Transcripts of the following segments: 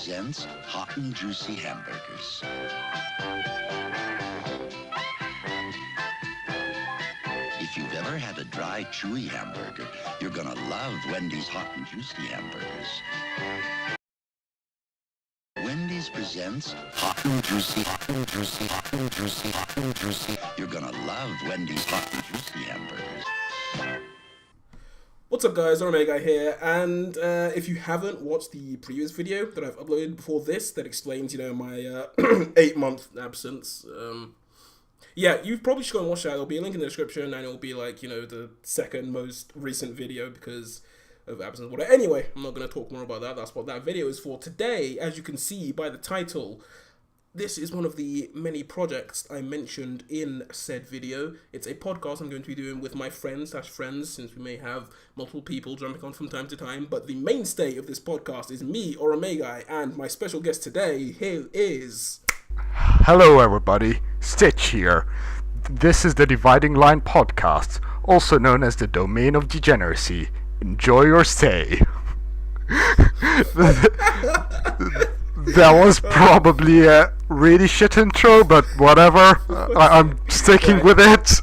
presents hot and juicy hamburgers. If you've ever had a dry, chewy hamburger, you're gonna love Wendy's hot and juicy hamburgers. Wendy's presents hot and juicy, hot and juicy, hot and juicy, hot and juicy. You're gonna love Wendy's hot and juicy hamburgers. What's up guys, OraMagi here, and if you haven't watched the previous video that I've uploaded before this that explains, my 8-month absence, yeah, you probably should go and watch that. There'll be a link in the description, and it'll be like, the second most recent video because of absence. Whatever. Anyway, I'm not going to talk more about that. That's what that video is for. Today, as you can see by the title, this is one of the many projects I mentioned in said video. It's a podcast I'm going to be doing with my friends, since we may have multiple people jumping on from time to time. But the mainstay of this podcast is me, OraMagi, and my special guest today, here is... Hello everybody, Stitch here. This is the Dividing Line podcast, also known as the Domain of Degeneracy. Enjoy your stay. That was probably a really shit intro, but whatever. I'm sticking with it.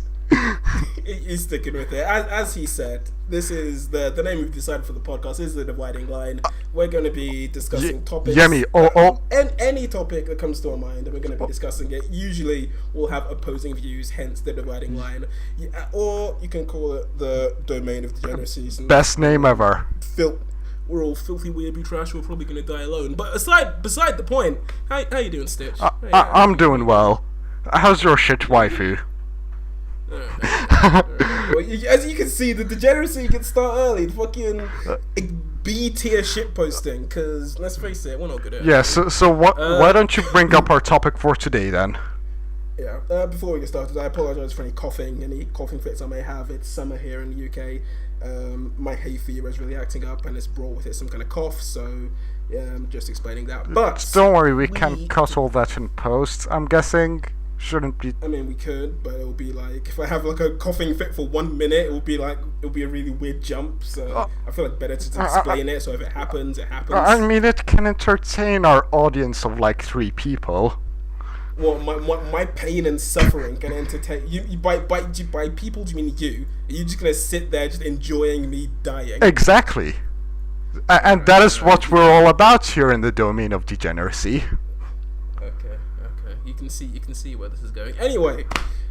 He's sticking with it. As he said, this is the name we've decided for the podcast is the Dividing Line. We're going to be discussing topics. Yummy. And any topic that comes to our mind, and we're going to be discussing it. Usually, we'll have opposing views, hence the Dividing Line. Yeah, or you can call it the Domain of Degeneracy. Best name ever. We're all filthy, weird, trash. We're probably going to die alone. But beside the point, how you doing, Stitch? I'm doing well. How's your shit waifu? Well, as you can see, the degeneracy can start early. The fucking B-tier shit posting, because let's face it, we're not good at it. Yeah, so why don't you bring up our topic for today then? Yeah, before we get started, I apologise for any coughing fits I may have. It's summer here in the UK. My hay fever is really acting up, and it's brought with it some kind of cough, so yeah, I'm just explaining that. But don't worry, we can cut all that in post, I'm guessing. Shouldn't be. I mean, we could, but it'll be like, if I have like a coughing fit for 1 minute, it'll be a really weird jump, so I feel like better to explain it, so if it happens, it happens. I mean, it can entertain our audience of like 3 people. Well, my pain and suffering can entertain you. By people, do you mean you? Are you just gonna sit there just enjoying me dying? Exactly, and that is what we're all about here in the Domain of Degeneracy. Okay. You can see where this is going. Anyway,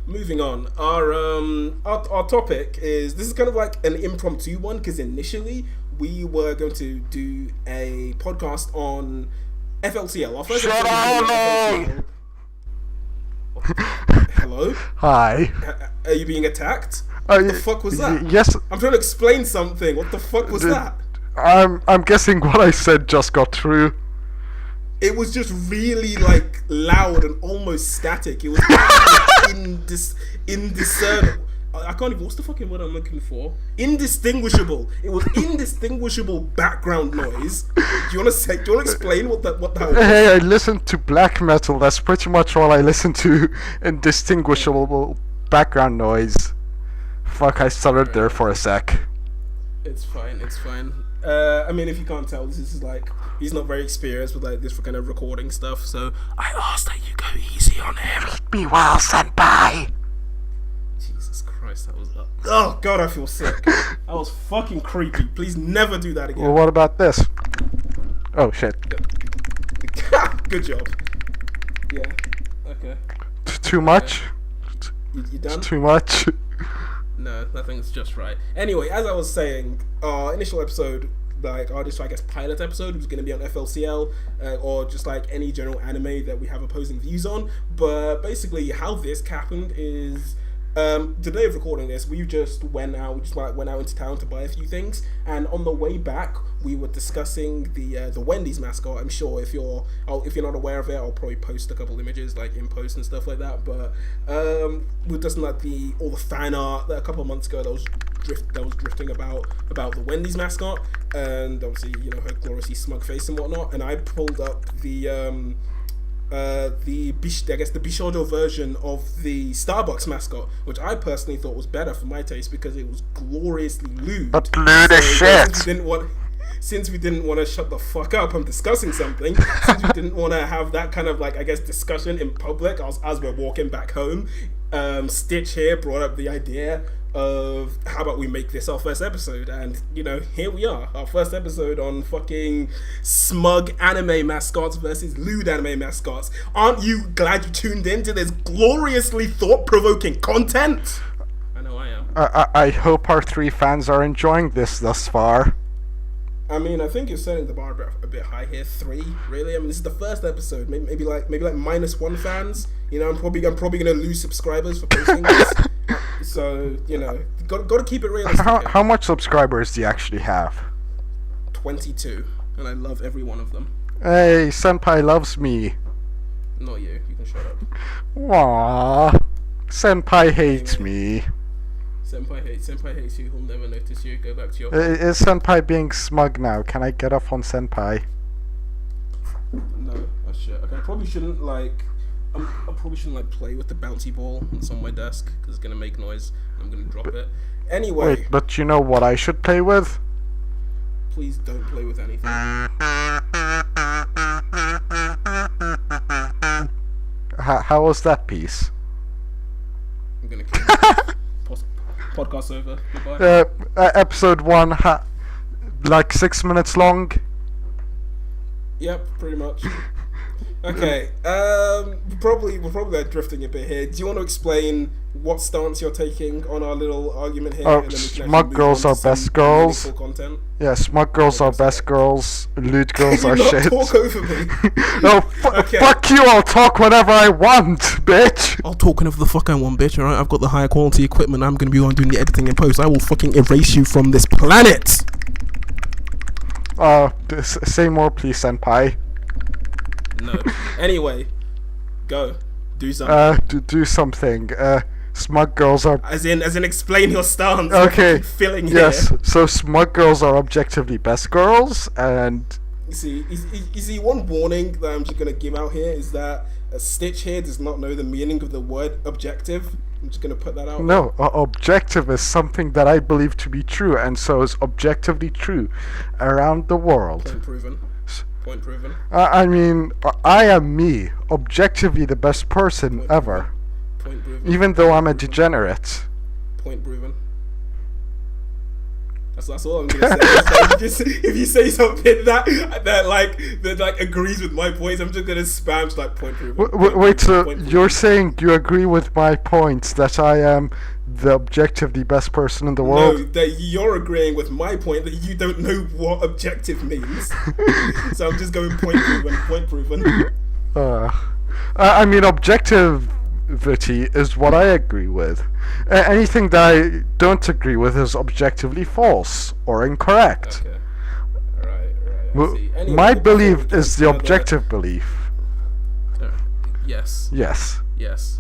moving on. Our topic is, this is kind of like an impromptu one, because initially we were going to do a podcast on FLCL. Our first Shut up! Hello? Hi. Are you being attacked? What the fuck was that? Yes. I'm trying to explain something. What the fuck was that? I'm guessing what I said just got through. It was just really like loud and almost static. It was indiscernible. I can't even. What's the fucking word I'm looking for? Indistinguishable. It was indistinguishable background noise. Do you want to explain what that was? Hey, I listen to black metal. That's pretty much all I listen to. Indistinguishable background noise. Fuck, I stuttered there for a sec. It's fine. I mean, if you can't tell, this is like, he's not very experienced with like this kind of recording stuff, so I asked that you go easy on him. Be well, senpai. Jesus Christ, that was oh god, I feel sick. That was fucking creepy. Please never do that again. Well, what about this? Oh shit. Good job. Yeah. Okay. Too much? You done? It's too much. No, nothing's just right. Anyway, as I was saying, our initial episode, like our just, I guess, pilot episode, was going to be on FLCL, or just like any general anime that we have opposing views on. But basically, how this happened is, the day of recording this, we just went out into town to buy a few things, and on the way back, we were discussing the Wendy's mascot. I'm sure if you're not aware of it, I'll probably post a couple images like in post and stuff like that. But we're just like all the fan art that a couple of months ago that was drifting about the Wendy's mascot, and obviously her gloriously smug face and whatnot. And I pulled up the Bishojo version of the Starbucks mascot, which I personally thought was better for my taste because it was gloriously lewd. But lewd as shit. since we didn't want to shut the fuck up, I'm discussing something. Since we didn't want to have that kind of like, I guess, discussion in public as we're walking back home, Stitch here brought up the idea of how about we make this our first episode, and you know, here we are, our first episode on fucking Smug anime mascots versus Lewd anime mascots. Aren't you glad you tuned in to this gloriously thought-provoking content? I know I am. I hope our 3 fans are enjoying this thus far. I mean, I think you're setting the bar a bit high here. 3, really? I mean, this is the first episode. Maybe like -1 fans. You know, I'm probably gonna lose subscribers for posting this. So you know, got to keep it realistic. How much subscribers do you actually have? 22, and I love every one of them. Hey, Senpai loves me. Not you. You can shut up. Aww. Senpai hates me. Senpai hates you. He'll never notice you. Go back to your. Is Senpai being smug now? Can I get off on Senpai? No, I should. Okay, I probably shouldn't like. I probably shouldn't like play with the bouncy ball that's on my desk because it's gonna make noise. I'm gonna drop it. Anyway. Wait, but you know what I should play with? Please don't play with anything. How was that piece? I'm gonna kill you. Podcast over. Goodbye. Episode 1, like 6 minutes long. Yep, pretty much. Okay, we're probably drifting a bit here. Do you want to explain what stance you're taking on our little argument here? Oh, smug girls are best girls. Content? Yeah, smug girls are best girls. Lewd girls are shit. Talk over me. No, fuck you! I'll talk whenever I want, bitch. I'll talk whenever the fuck I want, bitch. Alright, I've got the higher quality equipment. I'm gonna be on doing the editing in post. I will fucking erase you from this planet. Say more, please, Senpai. No. Anyway, go. Do something. Do something. Smug girls are... As in explain your stance. Okay. Filling yes, here. So smug girls are objectively best girls, and... You see, one warning that I'm just going to give out here is that Stitch here does not know the meaning of the word objective. I'm just going to put that out. No, objective is something that I believe to be true, and so is objectively true around the world. Point proven. Point proven. I mean, I am me, objectively the best person Point ever. Point proven. Even though I'm a degenerate. Point proven. That's all I'm gonna say. If you say something that agrees with my points, I'm just gonna spam just like point proven. Wait, so you're saying you agree with my points that I am the objectively best person in the world? No, that you're agreeing with my point that you don't know what objective means. So I'm just going point proven. I mean, objectivity is what I agree with. Anything that I don't agree with is objectively false or incorrect. Okay. Right. Anyway, my belief is the objective belief. Yes. Yes. Yes.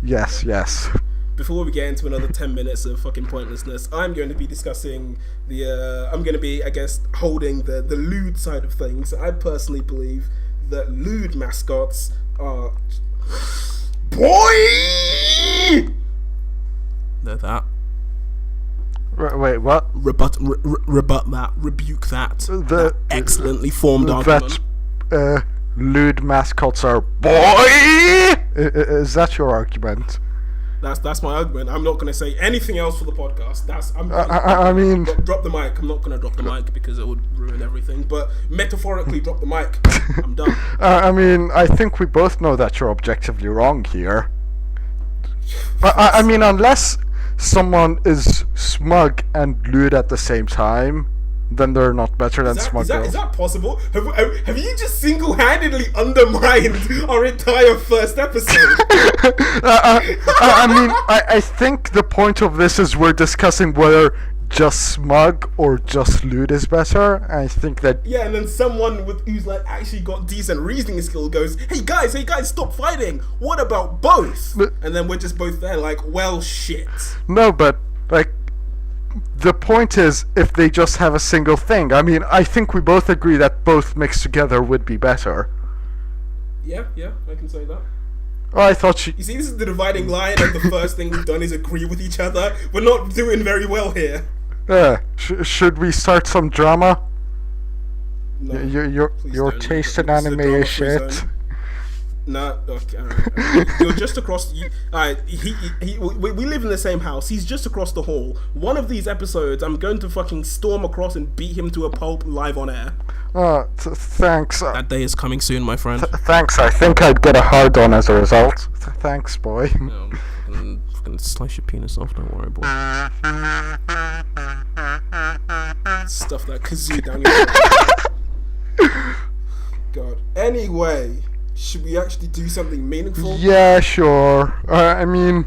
Yes. Before we get into another 10 minutes of fucking pointlessness, I'm going to be discussing I'm going to be, I guess, holding the lewd side of things. I personally believe that lewd mascots are... Boy! They're that. Wait, what? Rebut that. Rebuke that. That excellently formed argument. That lewd mascots are boy! Is that your argument? That's my argument. I'm not going to say anything else for the podcast. I mean... Drop the mic. I'm not going to drop the mic because it would ruin everything. But metaphorically, drop the mic. I'm done. I mean, I think we both know that you're objectively wrong here. I mean, unless someone is smug and lewd at the same time, then they're not better than smug girls. Is that possible? Have you just single-handedly undermined our entire first episode? I mean, I think the point of this is we're discussing whether just smug or just lewd is better. I think that... Yeah, and then someone who's like actually got decent reasoning skill goes, hey guys, stop fighting. What about both? And then we're just both there like, well, shit. No, but, like... The point is, if they just have a single thing. I mean, I think we both agree that both mixed together would be better. Yeah, I can say that. Oh, I thought you... You see, this is the dividing line, and the first thing we've done is agree with each other. We're not doing very well here. Should we start some drama? No, Your don't. taste in This is a anime is drama-free shit. zone. No, okay, alright. You're just across. Alright, we live in the same house. He's just across the hall. One of these episodes, I'm going to fucking storm across and beat him to a pulp live on air. Thanks. That day is coming soon, my friend. Thanks. I think I'd get a hard on as a result. Thanks, boy. No, fucking slice your penis off. Don't worry, boy. Stuff that kazoo down your throat. God. Anyway, should we actually do something meaningful? Yeah, sure. I mean,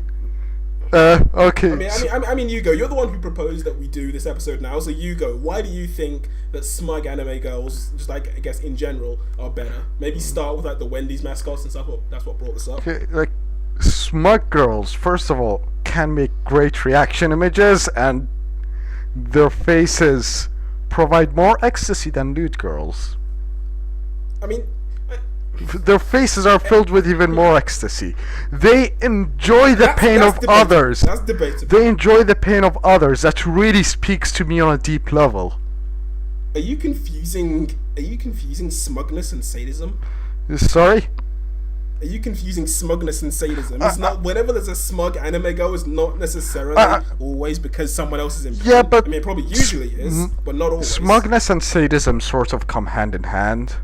okay. I mean, you go. You're the one who proposed that we do this episode now, so you go. Why do you think that smug anime girls, just like I guess in general, are better? Maybe start with like the Wendy's mascots and stuff. That's what brought this up. Okay, like smug girls, first of all, can make great reaction images, and their faces provide more ecstasy than lewd girls. I mean, their faces are filled with even more ecstasy. They enjoy the pain of debatable. others. That's debatable. They enjoy the pain of others. That really speaks to me on a deep level. Are you confusing smugness and sadism? Sorry? Are you confusing smugness and sadism? It's not. Whenever there's a smug anime girl, it's not necessarily always because someone else is in pain. Yeah, but I mean, it probably usually is, but not always. Smugness and sadism sort of come hand in hand.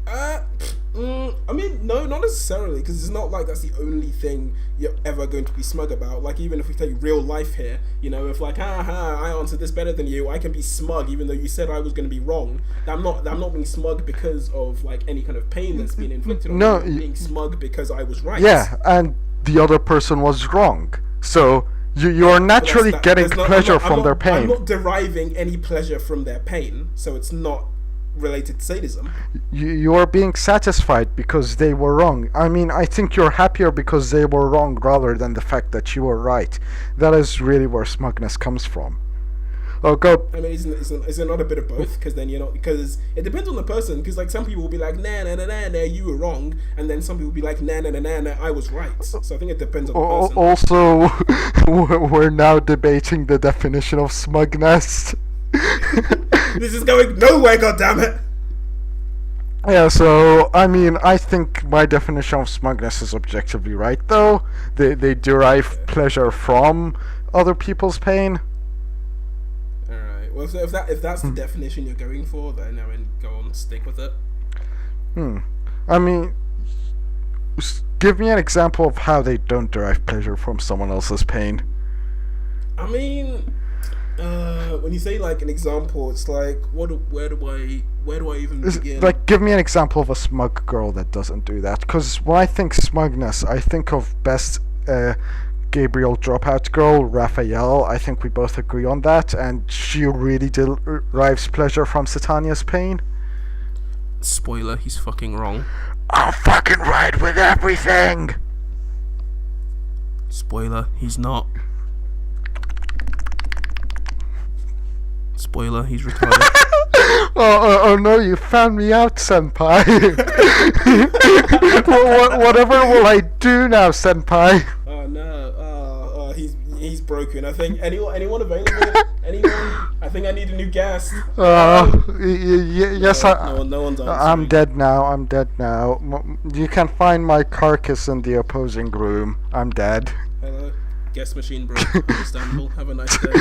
I mean, no, not necessarily, because it's not like that's the only thing you're ever going to be smug about. Like, even if we take real life here, you know, if like, I answered this better than you, I can be smug, even though you said I was going to be wrong. I'm not being smug because of like any kind of pain that's been inflicted on me. I'm being smug because I was right. Yeah, and the other person was wrong. So you are naturally getting pleasure from their pain. I'm not deriving any pleasure from their pain, so it's not related to sadism. You are being satisfied because they were wrong. I mean, I think you're happier because they were wrong rather than the fact that you were right. That is really where smugness comes from. Oh, go. I mean, is it not a bit of both? Because then you're not. Because it depends on the person. Because like some people will be like, nah, you were wrong, and then some people will be like, nah, I was right. So I think it depends on the person. Also, we're now debating the definition of smugness. This is going nowhere, goddammit! Yeah, so, I mean, I think my definition of smugness is objectively right, though. They derive pleasure from other people's pain. Alright, well, so if that's the definition you're going for, then I mean, go on, stick with it. I mean, give me an example of how they don't derive pleasure from someone else's pain. I mean, when you say like an example, it's like where do I even begin? Like, give me an example of a smug girl that doesn't do that. Because when I think smugness, I think of best Gabriel Dropout girl, Raphael. I think we both agree on that, and she really derives pleasure from Satania's pain. Spoiler: he's fucking wrong. I'm fucking right with everything. Spoiler: he's not. Spoiler: he's retarded. Oh no, you found me out, senpai. Whatever will I do now, senpai? Oh no, he's broken. I think anyone available? Anyone? I think I need a new guest. Yes, no one's answering. I'm dead now. You can find my carcass in the opposing room. I'm dead. Hello. Guest machine broken. Understandable. Have a nice day.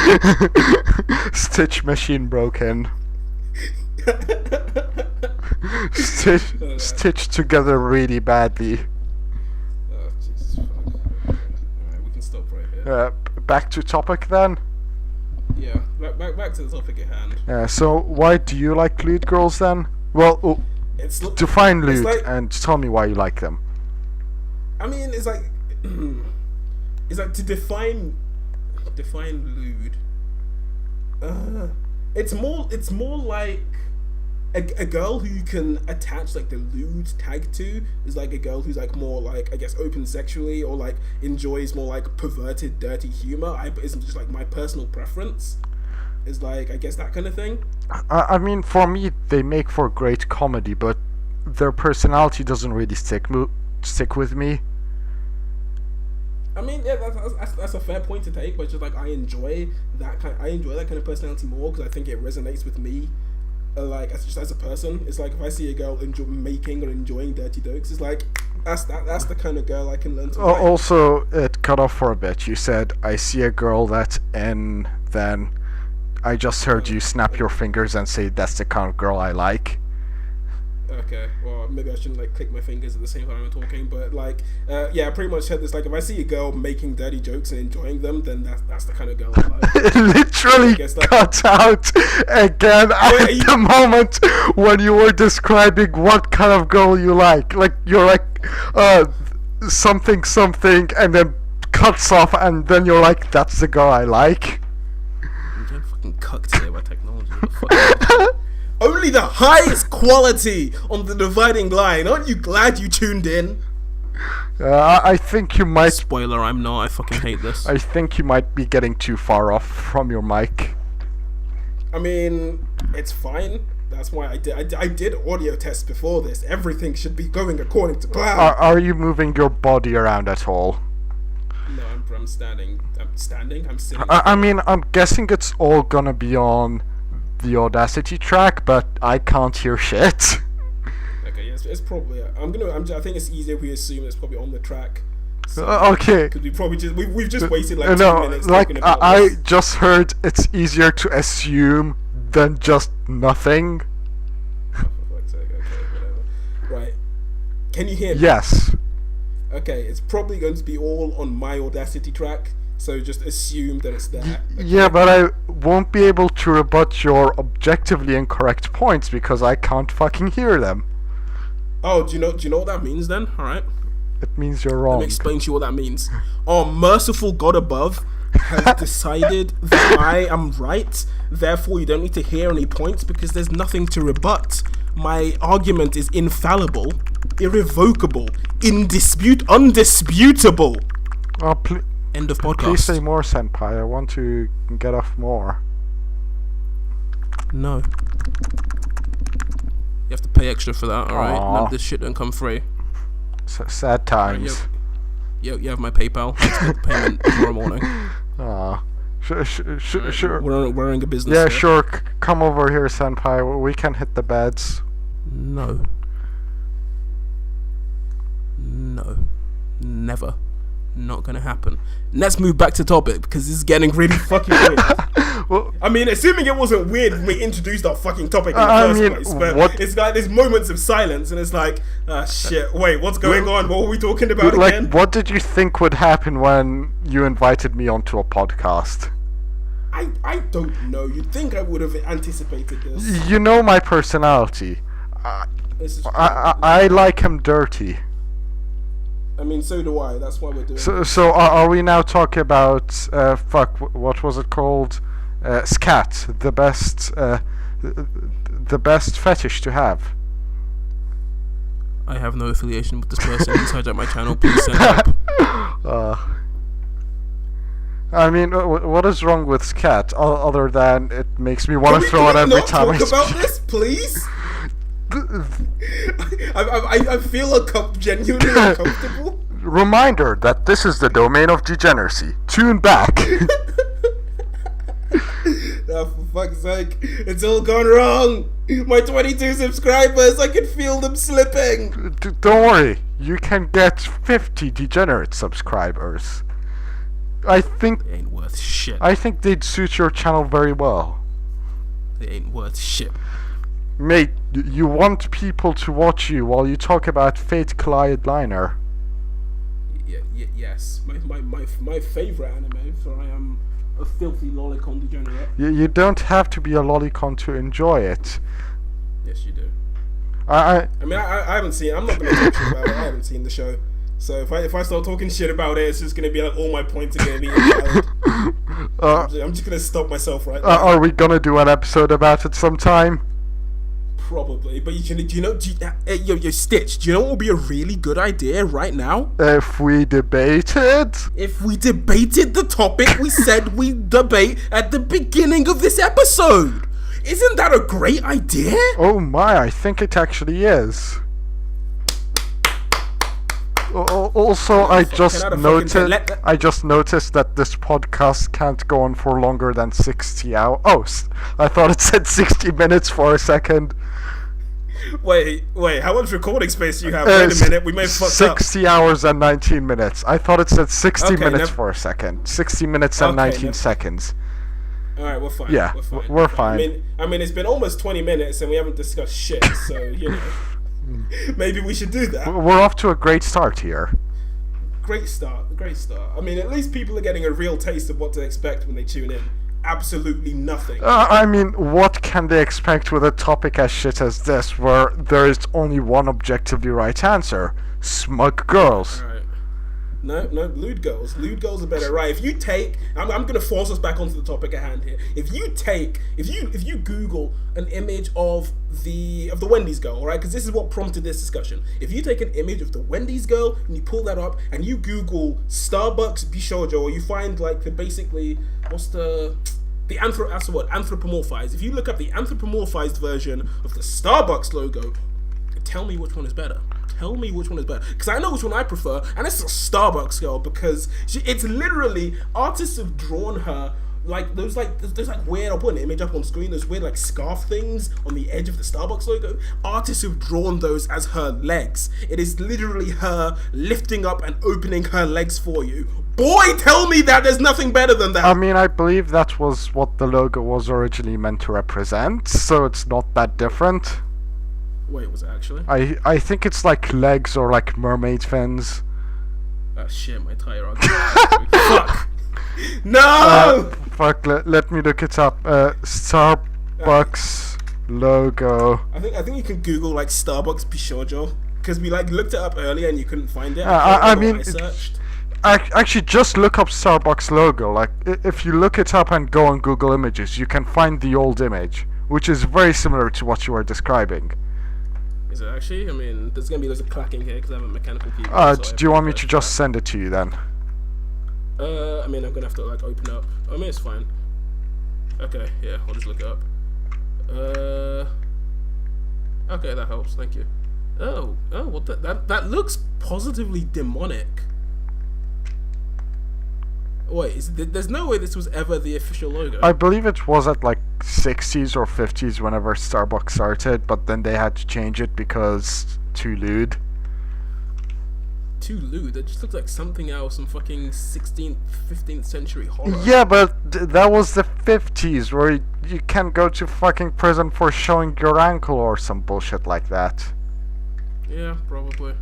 Stitch machine broken. Stitched together really badly. Oh, Jesus fuck. Alright, we can stop right here. Back to topic then? Yeah, back to the topic at hand. Yeah, so why do you like lewd girls then? Well, define lewd and tell me why you like them. I mean, it's like... It's like to define lewd. It's more like a girl who you can attach like the lewd tag to is like a girl who's like more like I guess open sexually or like enjoys more like perverted dirty humor. Isn't just like my personal preference. Is like I guess that kind of thing. I mean, for me, they make for great comedy, but their personality doesn't really stick with me. I mean, yeah, that's a fair point to take, but it's just like I enjoy that kind of personality more because I think it resonates with me like as a person. It's like if I see a girl making or enjoying dirty jokes, it's like that's the kind of girl I can learn to like. Also, it cut off for a bit. You said, I see a girl that's in, then I just heard you snap your fingers and say, that's the kind of girl I like. Okay, well, maybe I shouldn't like click my fingers at the same time I'm talking, but like, yeah, I pretty much said this. Like, if I see a girl making dirty jokes and enjoying them, then that's the kind of girl I like. It literally cut out again at the moment when you were describing what kind of girl you like. Like, you're like, something, and then cuts off, and then you're like, that's the girl I like. I'm getting fucking cucked today by technology. What the fuck? Only the highest quality on the dividing line. Aren't you glad you tuned in? I think you might... Spoiler, I'm not. I fucking hate this. I think you might be getting too far off from your mic. I mean, it's fine. That's why I did audio tests before this. Everything should be going according to plan. Are you moving your body around at all? No, I'm standing. I'm standing? I'm sitting. I mean, I'm guessing it's all gonna be on the Audacity track, but I can't hear shit. Okay, yeah, it's probably. I think it's easier if we assume it's probably on the track. So, okay. Because we probably we've just wasted like 2 minutes like talking about I this. just heard it's easier to assume than just nothing. Oh, for fuck's sake. Okay, whatever. Right. Can you hear me? Yes. Okay, it's probably going to be all on my Audacity track. So just assume that it's there. Okay. Yeah, but I won't be able to rebut your objectively incorrect points because I can't fucking hear them. Oh, do you know what that means then? All right. It means you're wrong. Let me explain to you what that means. Our merciful God above has decided that I am right. Therefore, you don't need to hear any points because there's nothing to rebut. My argument is infallible, irrevocable, undisputable. Oh, End of podcast. Please say more, Senpai. I want to get off more. No. You have to pay extra for that, alright? None of this shit don't come free. Sad times. Right, you have my PayPal. Expect payment tomorrow morning. Aw. Sure. We're running a business. Yeah, here. sure. Come over here, Senpai. We can hit the beds. No. Never. Not gonna happen. Let's move back to topic because this is getting really fucking weird. Well, I mean, assuming it wasn't weird when we introduced our fucking topic in the first place, but it's like there's moments of silence and it's like, shit, wait, what's going on? What were we talking about again? What did you think would happen when you invited me onto a podcast? I don't know. You'd think I would have anticipated this. You know my personality. I like him dirty. I mean, so do I. That's why we're doing So are we now talking about, what was it called? Scat, the best fetish to have. I have no affiliation with this person. Please hijack my channel. Please send help. I mean, what is wrong with scat, other than it makes me want to throw it every time I speak? Can we not talk about this, please? I feel genuinely uncomfortable. Reminder that this is the domain of degeneracy. Tune back. Oh, for fuck's sake. It's all gone wrong. My 22 subscribers, I can feel them slipping. Don't worry. You can get 50 degenerate subscribers. I think... They ain't worth shit. I think they'd suit your channel very well. They ain't worth shit. Mate, you want people to watch you while you talk about Fate Collide Liner. Yes. My favourite anime, for I am a filthy lolicon degenerate. You don't have to be a lolicon to enjoy it. Yes, you do. I mean, I haven't seen. I'm not going to talk shit about it. I haven't seen the show, so if I start talking shit about it, it's just going to be like all my points are going to be invalid. I'm just going to stop myself right now. Are we going to do an episode about it sometime? Probably, but yo, Stitch, do you know what would be a really good idea right now? If we debated? If we debated the topic we said we debate at the beginning of this episode. Isn't that a great idea? Oh my, I think it actually is. Also, I just fucking noticed that this podcast can't go on for longer than 60 hours. Oh, I thought it said 60 minutes for a second. Wait, how much recording space do you have? Wait a minute, we may have fucked 60 hours and 19 minutes. I thought it said 60 minutes for a second. 60 minutes and 19 seconds. Alright, we're fine. Yeah, we're fine. I mean, it's been almost 20 minutes and we haven't discussed shit, so, you know. Maybe we should do that. We're off to a great start here. Great start. I mean, at least people are getting a real taste of what to expect when they tune in. Absolutely nothing. I mean, what can they expect with a topic as shit as this, where there is only one objectively right answer? Smug girls. Right. No, lewd girls. Lewd girls are better, right? If you take, I'm gonna force us back onto the topic at hand here. If you Google an image of the Wendy's girl, right? Because this is what prompted this discussion. If you take an image of the Wendy's girl and you pull that up and you Google Starbucks Bishojo, or you find like anthropomorphized. If you look up the anthropomorphized version of the Starbucks logo, tell me which one is better. Because I know which one I prefer, and it's a Starbucks girl, because it's literally, artists have drawn her like those weird, I'll put an image up on screen, those weird like scarf things on the edge of the Starbucks logo. Artists have drawn those as her legs. It is literally her lifting up and opening her legs for you. Boy, tell me that there's nothing better than that. I mean, I believe that was what the logo was originally meant to represent, so it's not that different. Wait, was it actually? I think it's like legs or like mermaid fins. Oh shit, my tire argument. Fuck! No! Fuck, let me look it up. Starbucks logo. I think you can Google like Starbucks Bishojo, because we like looked it up earlier and you couldn't find it. I mean, I searched. Actually, just look up Starbucks logo. Like, if you look it up and go on Google Images, you can find the old image, which is very similar to what you are describing. Is it actually? I mean, there's gonna be loads of clacking here because I have a mechanical keyboard. Do you want me to just send it to you then? I mean, I'm gonna have to like open up. I mean, it's fine. Okay, yeah, I'll just look it up. Okay, that helps. Thank you. Oh, well, that looks positively demonic. Wait, there's no way this was ever the official logo. I believe it was at like 60s or 50s whenever Starbucks started, but then they had to change it because too lewd. Too lewd? That just looks like something out of some fucking 16th, 15th century horror. Yeah, but that was the 50s, where you can't go to fucking prison for showing your ankle or some bullshit like that. Yeah, probably.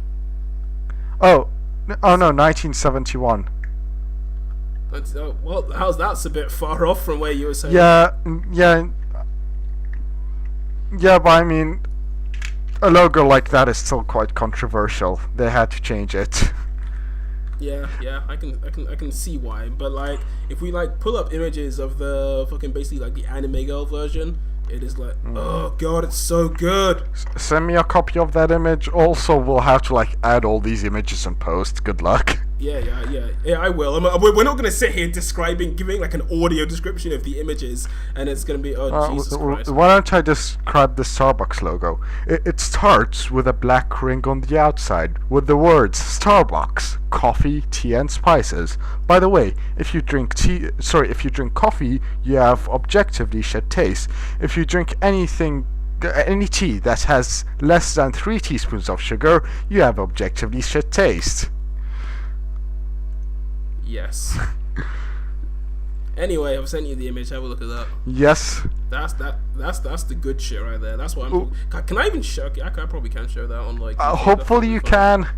Oh no, 1971. Well, that's a bit far off from where you were saying. Yeah, but I mean, a logo like that is still quite controversial. They had to change it. Yeah, I can see why. But like, if we like pull up images of the fucking basically like the anime girl version, it is like, oh god, it's so good. Send me a copy of that image. Also, we'll have to like add all these images and post. Good luck. Yeah, I will. We're not going to sit here giving like an audio description of the images, and it's going to be, Jesus Christ. Why don't I describe the Starbucks logo? It starts with a black ring on the outside, with the words Starbucks, coffee, tea and spices. By the way, if you drink coffee, you have objectively shit taste. If you drink any tea that has less than 3 teaspoons of sugar, you have objectively shit taste. Yes. Anyway, I've sent you the image. Have a look at that. Yes. That's the good shit right there. That's what I'm. Can I even show? I probably can show that on like. Hopefully you can.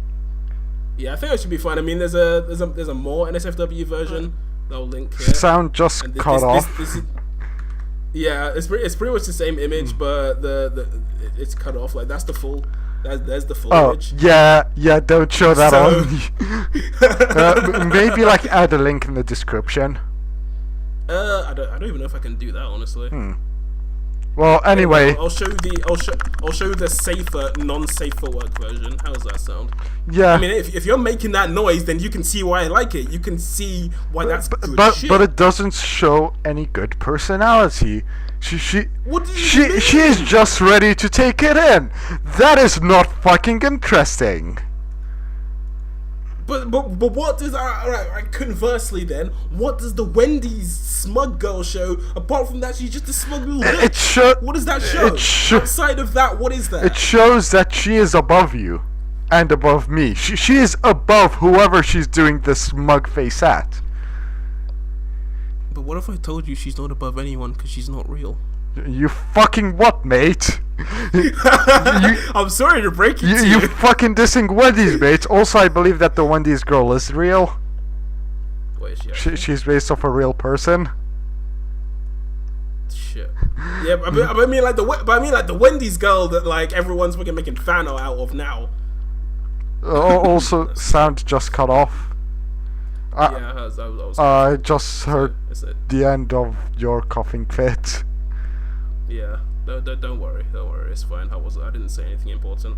Yeah, I think it should be fine. I mean, there's a more NSFW version that I'll link here. Sound just cut off. This is, yeah, it's pretty much the same image, but it's cut off. Like that's the full. There's the full image. Yeah, don't show that on. Maybe like add a link in the description. I don't even know if I can do that, honestly. Well, anyway, I'll show the safer, non-safe for work version. How does that sound? Yeah. I mean, if you're making that noise, then you can see why I like it. You can see why that's good shit. But it doesn't show any good personality. She is just ready to take it in. That is not fucking interesting. But what does alright, conversely then, what does the Wendy's smug girl show apart from that she's just a smug little bitch? What does that show? Outside of that, what is that? It shows that she is above you and above me. She is above whoever she's doing this smug face at. But what if I told you she's not above anyone because she's not real? You fucking what, mate? I'm sorry to break it to you. You fucking dissing Wendy's, mate. Also, I believe that the Wendy's girl is real. Wait, is she She's based off a real person. Shit. Yeah, but I mean like the Wendy's girl that like everyone's fucking making fan art out of now. Also, sound just cut off. I just heard the end of your coughing fit. Yeah, don't worry, it's fine. I didn't say anything important.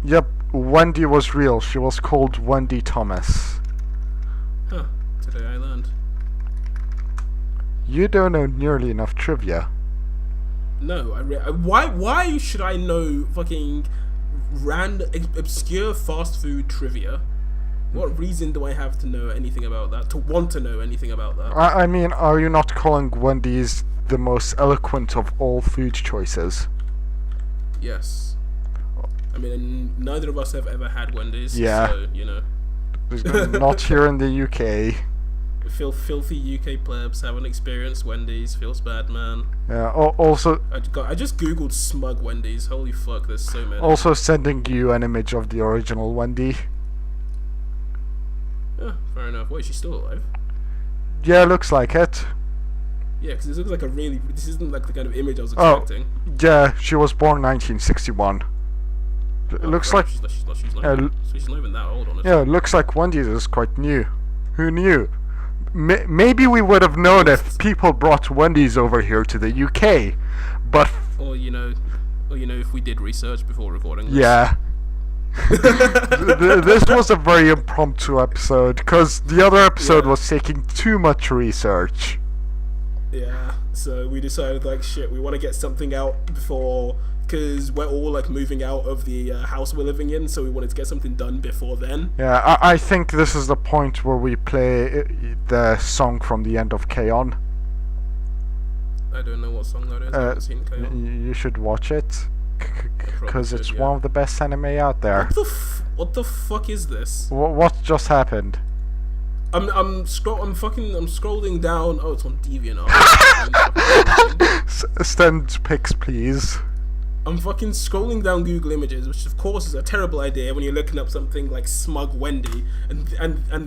Yep, Wendy was real. She was called Wendy Thomas. Huh, today I learned. You don't know nearly enough trivia. No, why should I know fucking random, obscure fast food trivia? What reason do I have to know anything about that? To want to know anything about that? I mean, are you not calling Wendy's the most eloquent of all food choices? Yes. I mean, neither of us have ever had Wendy's. Yeah. So, you know. Not here in the UK. Filthy UK plebs haven't experienced Wendy's. Feels bad, man. Yeah. Also. I just googled smug Wendy's. Holy fuck, there's so many. Also sending you an image of the original Wendy. Yeah, fair enough. Wait, she's still alive? Yeah, looks like it. Yeah, because this looks like this isn't like the kind of image I was expecting. Yeah, she was born 1961. It looks like... She's not even that old, honestly. Yeah, it looks like Wendy's is quite new. Who knew? Maybe we would have known if people brought Wendy's over here to the UK, but... Or, if we did research before recording this. Yeah. This was a very impromptu episode, because the other episode was taking too much research. Yeah, so we decided, like, shit, we want to get something out before, because we're all, like, moving out of the house we're living in, so we wanted to get something done before then. Yeah, I think this is the point where we play the song from the end of K-On! I don't know what song that is, I haven't seen K-On! You should watch it, because it's one of the best anime out there. What the fuck is this? What just happened? I'm scrolling down. Oh, it's on DeviantArt. Send pics, please. I'm fucking scrolling down Google Images, which of course is a terrible idea when you're looking up something like Smug Wendy, and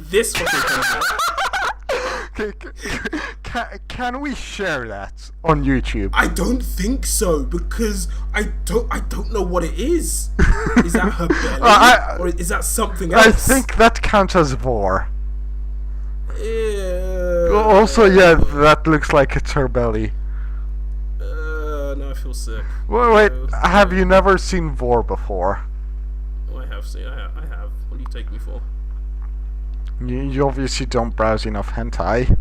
this fucking comes up. Can we share that on YouTube? I don't think so, because I don't know what it is. Is that her belly, or is that something else? I think that counts as vor. Yeah. Also, yeah, that looks like it's her belly. No, I feel sick. Wait, have you never seen vor before? Oh, I have seen. I have. What do you take me for? You obviously don't browse enough hentai.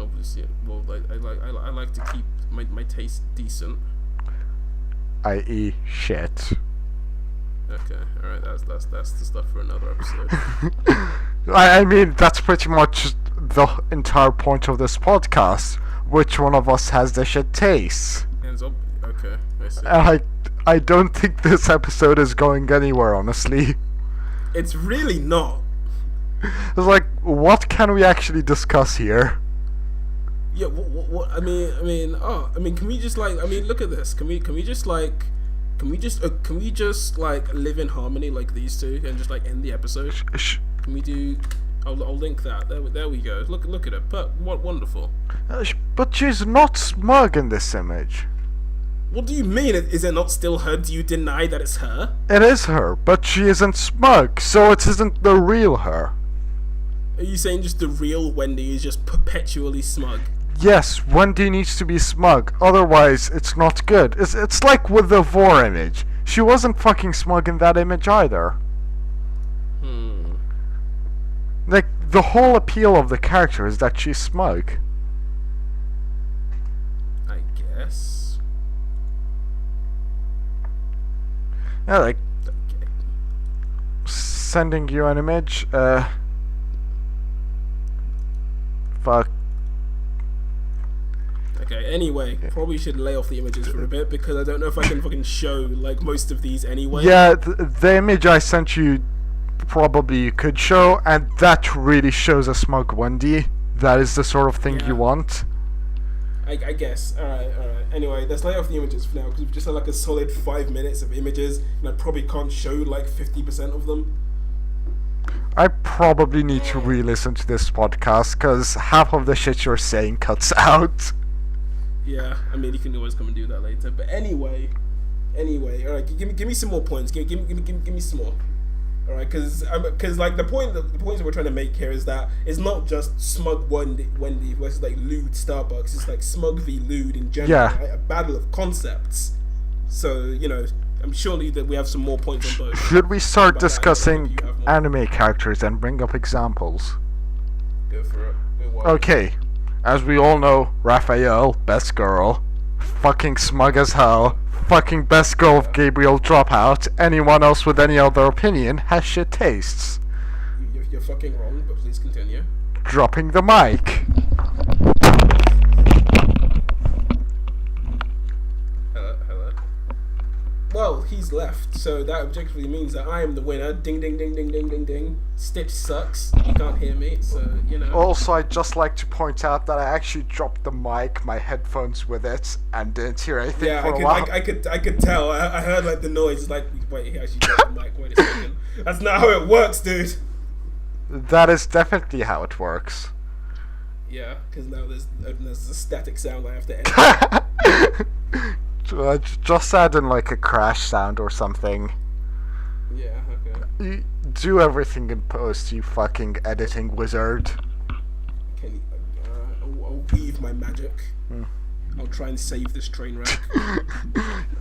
Obviously, well, I like to keep my taste decent. I.e., shit. Okay, alright, that's the stuff for another episode. I mean, that's pretty much the entire point of this podcast. Which one of us has the shit taste? Okay, I see. I don't think this episode is going anywhere, honestly. It's really not. It's like, what can we actually discuss here? Yeah, what I mean, can we just like, look at this. Can we just live in harmony like these two and just like end the episode? Can we do? I'll link that. There we go. Look at it. But what wonderful. But she's not smug in this image. What do you mean? Is it not still her? Do you deny that it's her? It is her, but she isn't smug, so it isn't the real her. Are you saying just the real Wendy is just perpetually smug? Yes, Wendy needs to be smug, otherwise it's not good. It's like with the vor image. She wasn't fucking smug in that image either. Like, the whole appeal of the character is that she's smug. I guess. Yeah, like... Okay. sending you an image. Fuck. Okay, anyway, probably should lay off the images for a bit because I don't know if I can fucking show like most of these anyway. Yeah, the image I sent you probably you could show, and that really shows a Smug Wendy. That is the sort of thing you want. I guess. Alright. Anyway, let's lay off the images for now because we've just had like a solid 5 minutes of images and I probably can't show like 50% of them. I probably need to re-listen to this podcast because half of the shit you're saying cuts out. Yeah, I mean, you can always come and do that later. But anyway, all right, give me some more points. Give me some more. All right, because like the points that we're trying to make here is that it's not just Smug Wendy versus like Lewd Starbucks. It's like Smug v Lewd in general. Yeah. Right? A battle of concepts. So I'm surely that we have some more points on both. Should we start About discussing that, anime characters and bring up examples? Go for it. Okay, as we all know, Raphael, best girl, fucking smug as hell, fucking best girl of Gabriel Dropout. Anyone else with any other opinion has shit tastes. You're fucking wrong, but please continue. Dropping the mic. Hello. Well, he's left, so that objectively means that I am the winner. Ding, ding, ding, ding, ding, ding, ding. Stitch sucks. You can't hear me, so, Also, I'd just like to point out that I actually dropped the mic, my headphones with it, and didn't hear anything for a while. I could tell. I heard, like, the noise. Like, wait, he actually dropped the mic. Wait a second. That's not how it works, dude. That is definitely how it works. Yeah, because now there's a static sound I have to edit. Just add in like a crash sound or something. Yeah, okay. You do everything in post, you fucking editing wizard. I'll weave my magic. I'll try and save this train wreck.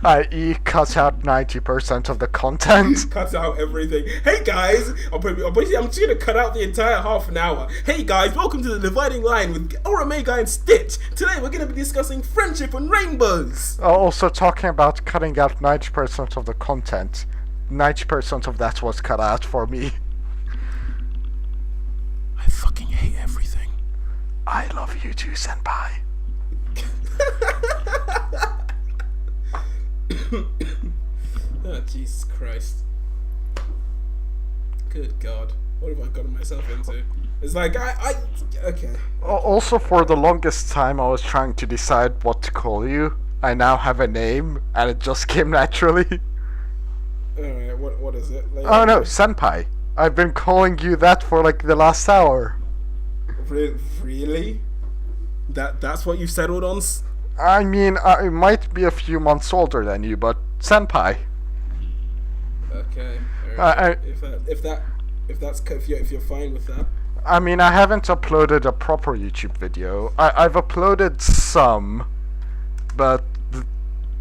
I.e. cut out 90% of the content. Cut out everything. Hey guys! I'm just gonna cut out the entire half an hour. Hey guys, welcome to the Dividing Line with OraMagi and Stitch. Today we're gonna be discussing friendship and rainbows. Also talking about cutting out 90% of the content. 90% of that was cut out for me. I fucking hate everything. I love you too, senpai. Oh, Jesus Christ. Good God. What have I gotten myself into? It's like, okay. Also, for the longest time, I was trying to decide what to call you. I now have a name, and it just came naturally. Alright, what is it? Like, Oh no, senpai. I've been calling you that for like the last hour. Really? That's what you settled on? I mean, I might be a few months older than you, but senpai. Okay. If you're fine with that. I mean, I haven't uploaded a proper YouTube video. I've uploaded some, but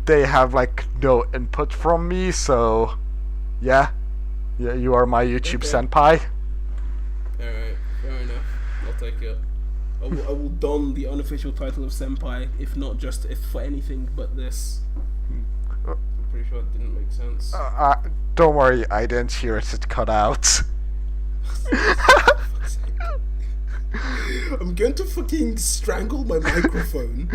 they have like no input from me, so yeah, you are my YouTube senpai. Alright, fair enough. I'll take it. I will don the unofficial title of senpai, if not just if for anything but this. I'm pretty sure it didn't make sense. Don't worry, I didn't hear it. It cut out. I'm going to fucking strangle my microphone.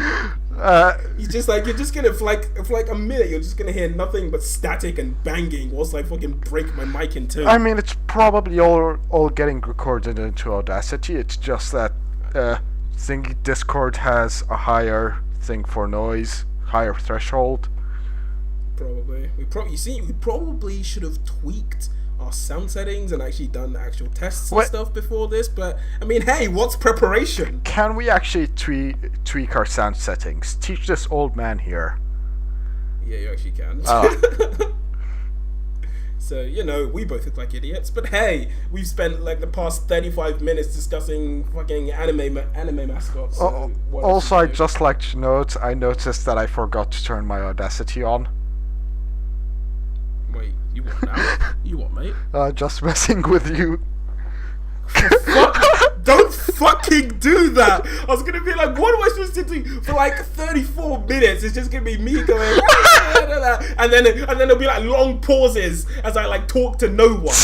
You're just gonna for like a minute. You're just gonna hear nothing but static and banging whilst I fucking break my mic in two. I mean, it's probably all getting recorded into Audacity. It's just that think Discord has a higher thing for noise, higher threshold. Probably. We probably should have tweaked our sound settings and actually done actual tests and stuff before this, but I mean, hey, what's preparation? Can we actually tweak our sound settings? Teach this old man here. Yeah, you actually can. So, we both look like idiots, but hey, we've spent like the past 35 minutes discussing fucking anime mascots. So also, I'd just like to note, I noticed that I forgot to turn my Audacity on. Wait, you what now? You what, mate? Just messing with you. Don't fucking do that! I was gonna be like, what am I supposed to do for like 34 minutes? It's just gonna be me going, and then there'll be like long pauses as I like talk to no one.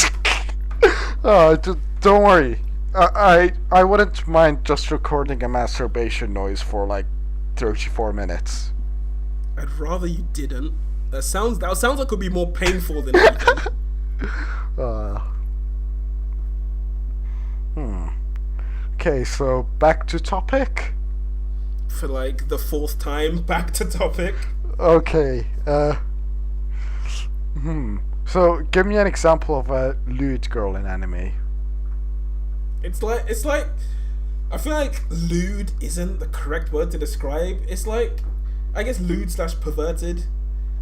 Don't worry. I wouldn't mind just recording a masturbation noise for like 34 minutes. I'd rather you didn't. That sounds like it could be more painful than anything. Okay, so back to topic. For like the 4th time, back to topic. Okay. So give me an example of a lewd girl in anime. It's like I feel like lewd isn't the correct word to describe. It's like, I guess, lewd / perverted.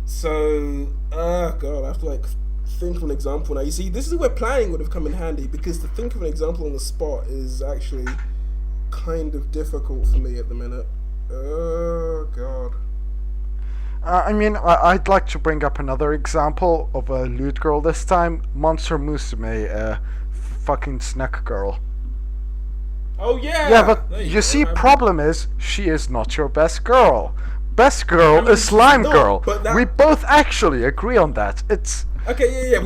So, God, I have to like think of an example now. You see, this is where planning would have come in handy, because to think of an example on the spot is actually kind of difficult for me at the minute. Oh, God. I mean, I'd like to bring up another example of a lewd girl this time. Monster Musume, fucking snack girl. Oh, yeah! Yeah, but you see, problem is, she is not your best girl. Best girl is Slime Girl. We both actually agree on that. It's... Okay, yeah,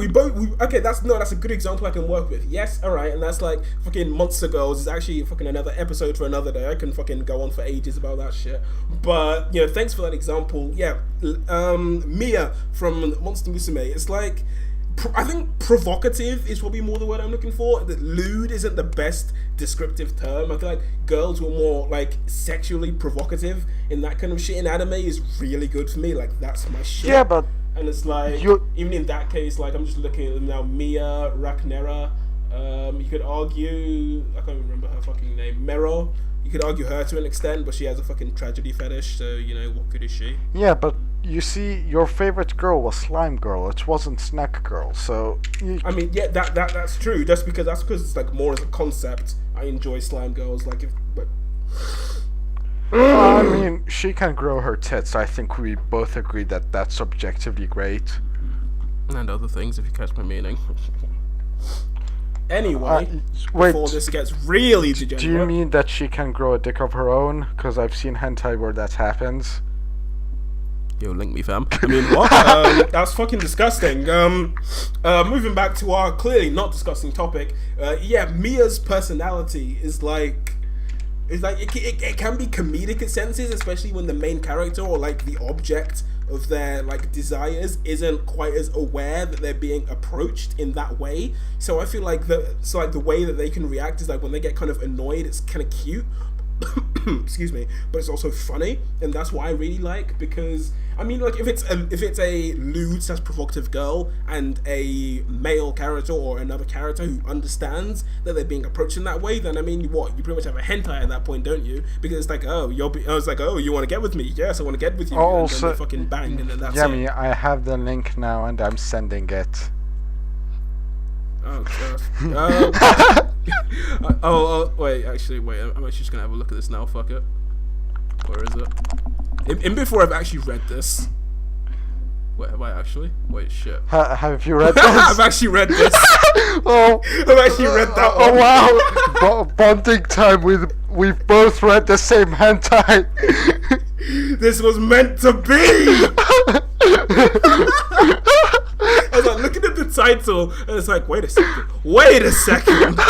okay, that's a good example I can work with. Yes, alright, and that's like fucking Monster Girls is actually fucking another episode for another day. I can fucking go on for ages about that shit. But, you know, thanks for that example. Yeah, Mia from Monster Musume, it's like, I think provocative is probably more the word I'm looking for. That lewd isn't the best descriptive term. I feel like girls who are more like sexually provocative in that kind of shit in anime is really good for me. Like, that's my shit. Yeah, but... And it's like, even in that case, like, I'm just looking at them now. Mia, Raknera, you could argue, I can't remember her fucking name, Mero. You could argue her to an extent, but she has a fucking tragedy fetish, so, you know, what good is she? Yeah, but you see, your favorite girl was Slime Girl. It wasn't Snack Girl, so... I mean, yeah, that's true. That's because it's, like, more as a concept. I enjoy Slime Girls, like, I mean, she can grow her tits. I think we both agree that that's objectively great. And other things, if you catch my meaning. Anyway, before this gets really degenerate... Do you mean that she can grow a dick of her own? Because I've seen hentai where that happens. Yo, link me, fam. I mean, what? That's fucking disgusting. Moving back to our clearly not disgusting topic. Yeah, Mia's personality is like... it can be comedic in senses, especially when the main character or like the object of their like desires isn't quite as aware that they're being approached in that way. So I feel like the way that they can react is like when they get kind of annoyed, it's kind of cute. Excuse me, but it's also funny, and that's what I really like, because I mean, like, if it's a lewd / provocative girl and a male character or another character who understands that they're being approached in that way, then I mean, what, you pretty much have a hentai at that point, don't you? Because it's like, I was like, oh, you want to get with me? Yes, I want to get with you. Also, and then they fucking bang, and then that's Yummy, it. I have the link now, and I'm sending it. Oh god. Wait, I'm actually just gonna have a look at this now. Fuck it. Where is it? In before I've actually read this. Wait, have I actually? Wait, shit. Have you read this? I've actually read this. Oh, I've actually read that one. Oh wow! Bonding time. We've both read the same hentai. This was meant to be. I was like looking at the title, and it's like, wait a second.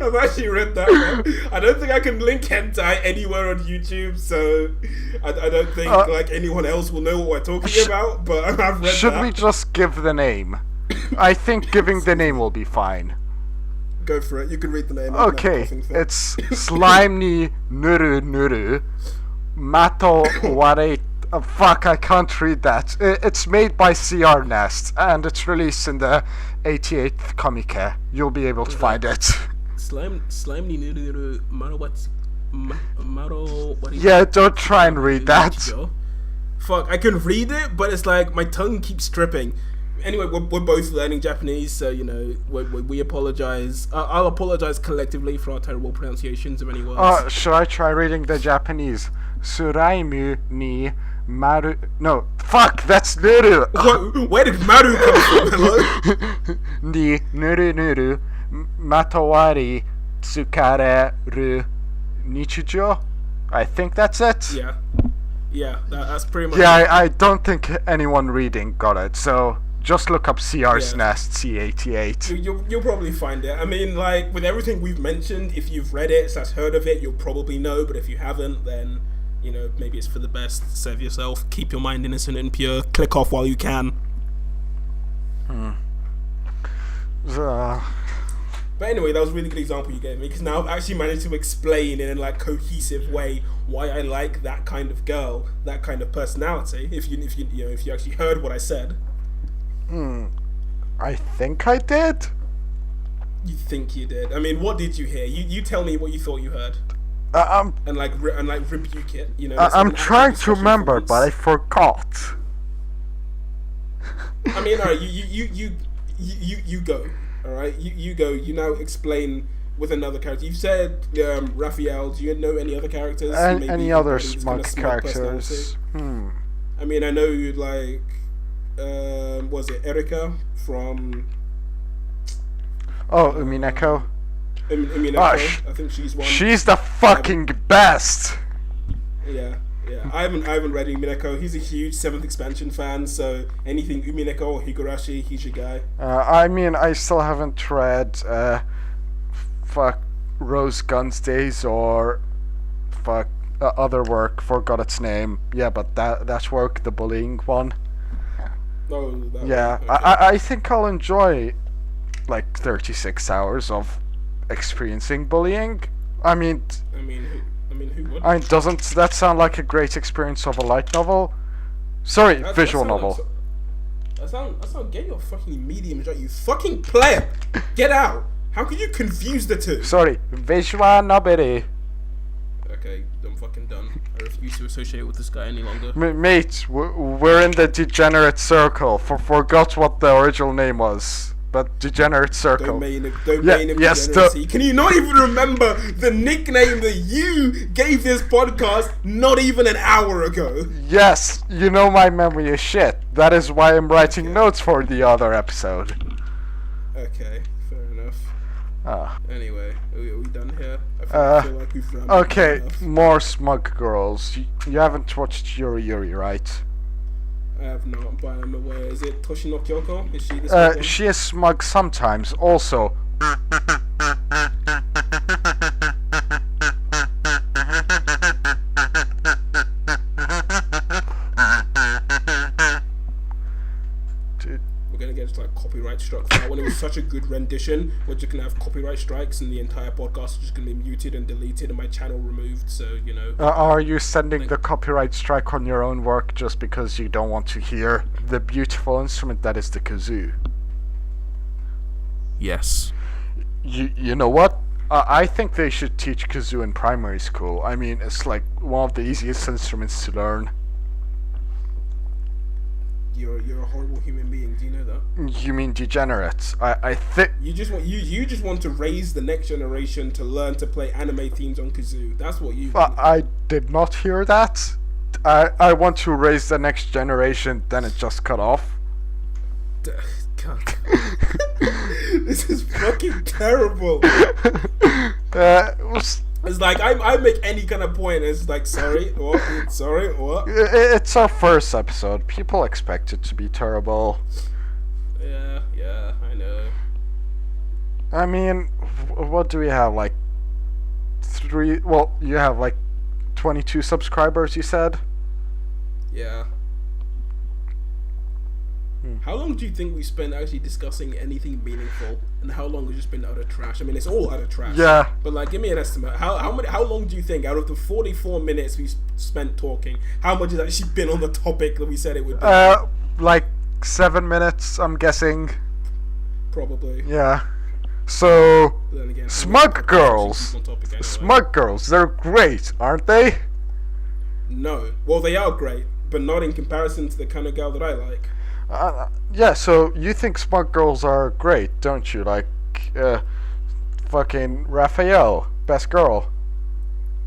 I've actually read that one. I don't think I can link hentai anywhere on YouTube, so I don't think like anyone else will know what we're talking about. But I've read that. Should we just give the name? I think giving the name will be fine. Go for it. You can read the name. Okay, it's Slime ni Nuru Nuru Mato Ware. Fuck, I can't read that. It's made by CR Nest, and it's released in the 88th Comic. You'll be able to find it. Slime ni Nuru Maro. Yeah, don't try and read that. Fuck, I can read it, but it's like my tongue keeps tripping. Anyway, we're both learning Japanese, so, you know, we apologize. I'll apologize collectively for our terrible pronunciations of any words. Should I try reading the Japanese? Suraimu ni Maru... No, fuck, that's Nuru! Where did Maru come from? Hello? Ni Nuru Nuru Matawari Tsukareru Nichijo? I think that's it. Yeah, that's pretty much Yeah, I don't think anyone reading got it, so Just look up CR's Yeah. Nest C88. You'll probably find it. I mean, like, with everything we've mentioned, if you've read it / heard of it, you'll probably know. But if you haven't, then, you know, maybe it's for the best. Save yourself. Keep your mind innocent and pure. Click off while you can. But anyway, that was a really good example you gave me, because now I've actually managed to explain in a like cohesive way why I like that kind of girl, that kind of personality. If you actually heard what I said. I think I did. You think you did? I mean, what did you hear? You tell me what you thought you heard, I'm and rebuke it. You know. let's have I'm an active trying to discussion remember, for but I once. forgot. I mean, alright, you go. Alright, you go. You now explain with another character. You've said Raphael. Do you know any other characters? Maybe Any other anybody who's kinda smug personality? characters? I mean, I know you'd like. Was it Erika from? Oh, Umineko. Umineko. Ah, I think she's one. She's the fucking best. Yeah. I haven't read Umineko. He's a huge 7th expansion fan, so anything Umineko or Higurashi, he's your guy. I mean, I still haven't read Rose Guns Days or other work. Forgot its name. Yeah, but that work, the bullying one. Oh, that Yeah, one, okay. I think I'll enjoy like 36 hours of experiencing bullying. I mean, who would? doesn't that sound like a great experience of a light novel? Sorry, visual novel. That sound. Get your fucking medium right, you fucking player. Get out. How could you confuse the two? Sorry, visual novel. Okay, I'm fucking done. I refuse to associate with this guy any longer. Mate, we're in the degenerate circle. Forgot what the original name was, but degenerate circle. Domain of yes, degeneracy. Can you not even remember the nickname that you gave this podcast not even an hour ago? Yes, you know my memory is shit. That is why I'm writing notes for the other episode. Okay, fair enough. Anyway, are we done here? I feel like we've rambled Okay, enough. more smug girls. You haven't watched Yuri, right? I have not, but I'm aware. Is it Toshino Kyoko? Is she this one? She is smug sometimes. Also, We're gonna get like copyright struck for that one. It was such a good rendition. We're just gonna have copyright strikes, and the entire podcast is just gonna be muted and deleted, and my channel removed. So you know. are you sending the copyright strike on your own work just because you don't want to hear the beautiful instrument that is the kazoo? Yes. You know what? I think they should teach kazoo in primary school. I mean, it's like one of the easiest instruments to learn. You're a horrible human being. Do you know that? You mean degenerate? I think. You just want to raise the next generation to learn to play anime themes on kazoo. That's what you. I did not hear that. I want to raise the next generation. Then it just cut off. God. This is fucking terrible. It's like I make any kind of point. It's like sorry, what? Sorry, what? It's our first episode. People expect it to be terrible. Yeah, I know. I mean, what do we have? Like 3? Well, you have like 22 subscribers. You said. Yeah. How long do you think we spent actually discussing anything meaningful, and how long has just been utter trash? I mean, it's all utter trash. Yeah. But like, give me an estimate. How long do you think out of the 44 minutes we spent talking, how much has actually been on the topic that we said it would be? Like 7 minutes, I'm guessing. Probably. Yeah. So, But then again, smug girls. on topic anyway. Smug girls, they're great, aren't they? No. Well, they are great, but not in comparison to the kind of girl that I like. Yeah, so you think smug girls are great, don't you? Like, fucking Raphael, best girl.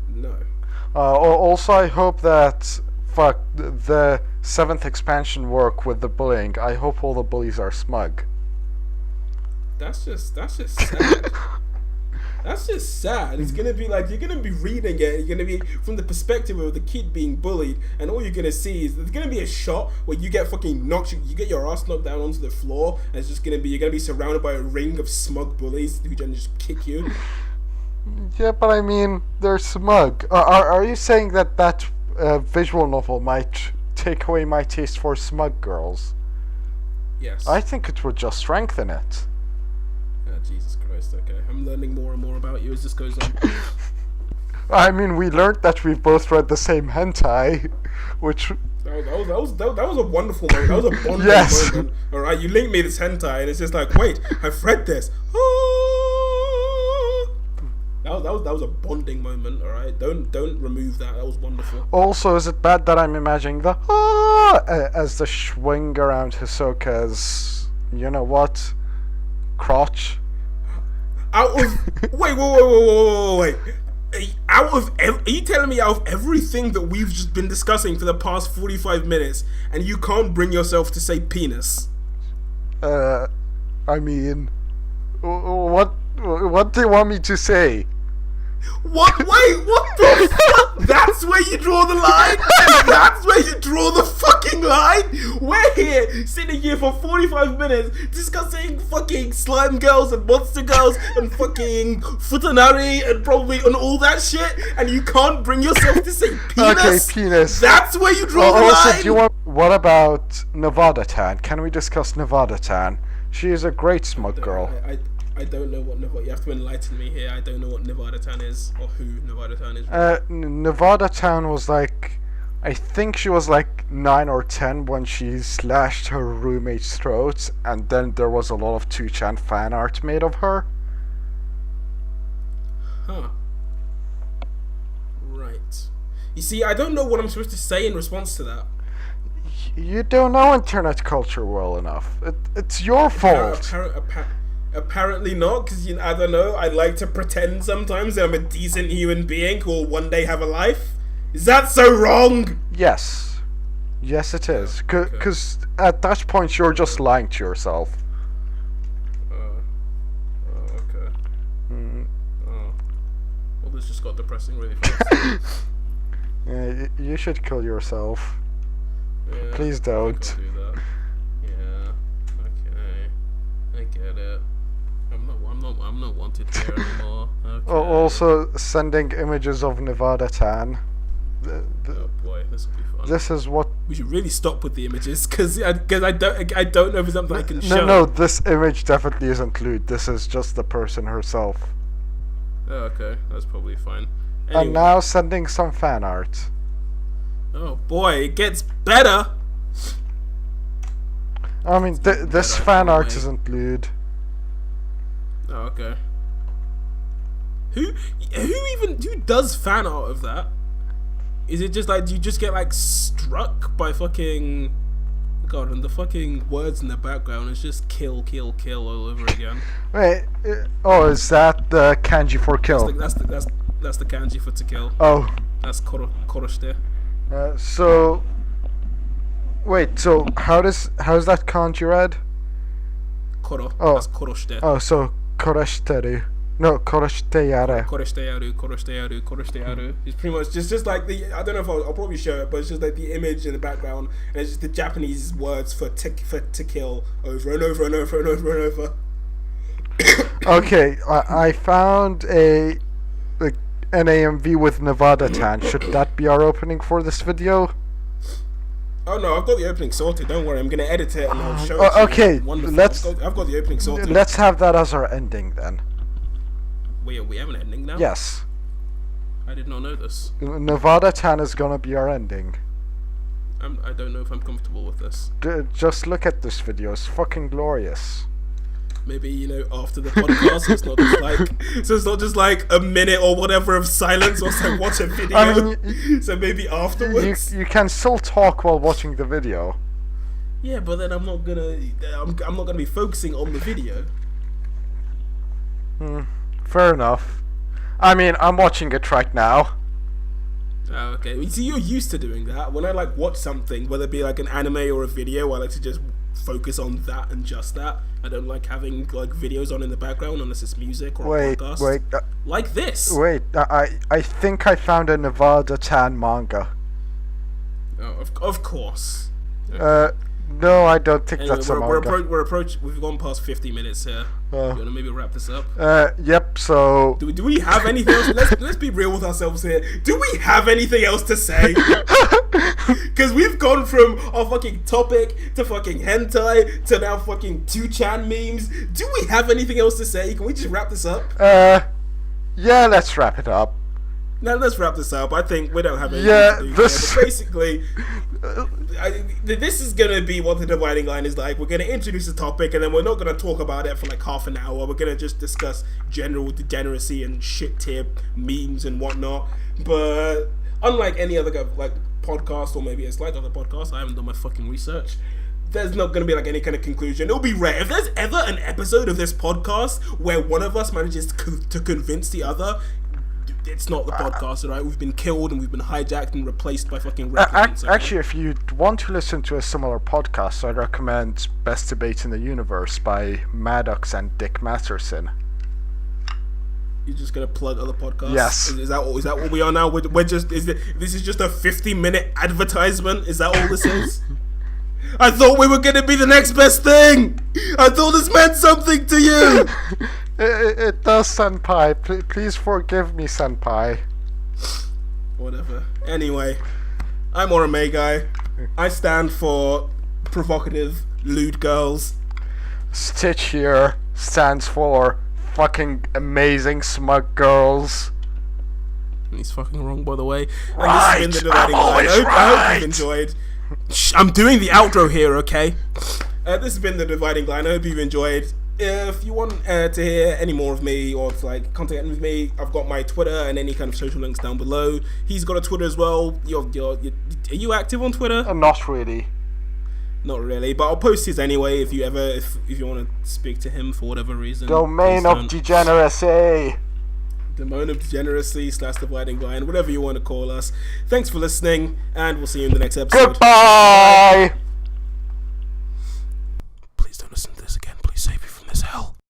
No. Also, I hope that, the 7th expansion work with the bullying, I hope all the bullies are smug. That's just sad. That's just sad. It's gonna be like you're gonna be reading it. You're gonna be from the perspective of the kid being bullied, and all you're gonna see is there's gonna be a shot where you get fucking knocked. You get your ass knocked down onto the floor, and it's just gonna be you're gonna be surrounded by a ring of smug bullies who then just kick you. Yeah, but I mean, they're smug. Are you saying that visual novel might take away my taste for smug girls? Yes. I think it would just strengthen it. Jesus Christ, okay. I'm learning more and more about you as this goes on. I mean, we learned that we've both read the same hentai, which... That was a wonderful moment. That was a bonding Yes. moment. Alright, you linked me this hentai, and it's just like, wait, I've read this. That was a bonding moment, alright? Don't remove that. That was wonderful. Also, is it bad that I'm imagining the as the swing around Hisoka's, you know what, crotch? Wait. Are you telling me out of everything that we've just been discussing for the past 45 minutes, and you can't bring yourself to say penis? I mean, what do you want me to say? What? Wait, what the fuck? That's where you draw the line? That's where you draw the fucking line? We're here, sitting here for 45 minutes, discussing fucking slime girls and monster girls and fucking futanari and probably and all that shit, and you can't bring yourself to say penis? Okay, penis. That's where you draw the Also, line? what about Nevada-tan? Can we discuss Nevada-tan? She is a great smug girl. I don't know what Nevada. You have to enlighten me here. I don't know what Nevada-tan is or who Nevada-tan is. Nevada-tan was like, I think she was like 9 or 10 when she slashed her roommate's throat, and then there was a lot of 2chan fan art made of her. Huh. Right. You see, I don't know what I'm supposed to say in response to that. You don't know internet culture well enough. It's your fault. Apparently not, because I don't know. I like to pretend sometimes that I'm a decent human being who will one day have a life. Is that so wrong? Yes, it is. Because at that point you're just lying to yourself. Okay. Well, this just got depressing really fast. Yeah, you should kill yourself. Yeah, Please don't. I can't do that. Yeah. Okay. I get it. I'm not wanted here anymore. Okay. Also, sending images of Nevada-tan. Oh boy, this will be fun. This is what. We should really stop with the images, because I don't know if it's something I can show. No, this image definitely isn't lewd. This is just the person herself. Oh, okay, that's probably fine. Anyway. And now sending some fan art. Oh boy, it gets better. I mean, this fan art isn't lewd. Oh, okay. Who does fan art of that? Is it just like, do you just get like struck by fucking God, and the fucking words in the background is just kill all over again. Wait, is that the kanji for kill? That's the kanji for to kill. Oh. That's koroshite. So wait, so how's that kanji read? Koro. Oh. That's koroshite. Oh, so koroshteru. No, koroshiteyaru. Koroshiteyaru. It's pretty much just like the, I don't know if I'll probably show it, but it's just like the image in the background, and it's just the Japanese words for to kill over and over and over and over and over. Okay, I found an AMV with Nevada-tan. Should that be our opening for this video? Oh no, I've got the opening sorted. Don't worry, I'm gonna edit it and I'll show it to okay, you. Wonderful. I've got the opening sorted. Let's have that as our ending then. We have an ending now? Yes. I did not know this. Nevada-tan is gonna be our ending. I don't know if I'm comfortable with this. Just look at this video. It's fucking glorious. Maybe, after the podcast, it's not just like a minute or whatever of silence or so watch a video. I mean, so maybe afterwards. You can still talk while watching the video. Yeah, but then I'm not gonna be focusing on the video. Fair enough. I mean, I'm watching it right now. Oh, okay. See, you're used to doing that. When I watch something, whether it be like an anime or a video, I like to just focus on that and just that. I don't like having like videos on in the background unless it's music or a podcast. Like this. I think I found a Nevada Tan manga. Oh, of course. No, I don't think Anyway, that's a manga. We've gone past 50 minutes here. You wanna maybe wrap this up? Yep. So. Do we have anything else? Let's be real with ourselves here. Do we have anything else to say? Because we've gone from our fucking topic to fucking hentai to now fucking 2chan memes. Do we have anything else to say? Can we just wrap this up? Yeah, let's wrap it up. Now let's wrap this up. I think we don't have anything Yeah, to do this- here, but basically, this is gonna be what the dividing line is like. We're gonna introduce a topic, and then we're not gonna talk about it for like half an hour. We're gonna just discuss general degeneracy and shit tier memes and whatnot. But unlike any other like podcast, or maybe a slight other podcast, I haven't done my fucking research. There's not going to be like any kind of conclusion. It'll be rare if there's ever an episode of this podcast where one of us manages to convince the other. It's not the podcast, right? We've been killed and we've been hijacked and replaced by fucking replicants. Actually, if you want to listen to a similar podcast, I recommend Best Debate in the Universe by Maddox and Dick Matterson. You're just gonna plug other podcasts? Yes. Is that what we are now? We're just this is just a 50-minute advertisement? Is that all this is? I thought we were gonna be the next best thing. I thought this meant something to you. It does, Senpai. Please forgive me, Senpai. Whatever. Anyway, I'm OraMagi. I stand for provocative lewd girls. Stitch here stands for fucking amazing smug girls. He's fucking wrong, by the way. And Right, this has been the dividing line. always I hope you've right. enjoyed. Shh, I'm doing the outro here, okay? This has been the dividing line. I hope you've enjoyed. If you want to hear any more of me or to like contact with me, I've got my Twitter and any kind of social links down below. He's got a Twitter as well. Are you active on Twitter? Not really. Not really, but I'll post his anyway. If you want to speak to him for whatever reason. Domain please of don't. degeneracy. Domain of degeneracy / dividing line, whatever you want to call us. Thanks for listening, and we'll see you in the next episode. Goodbye. Please don't listen to this again. Please save you from this hell.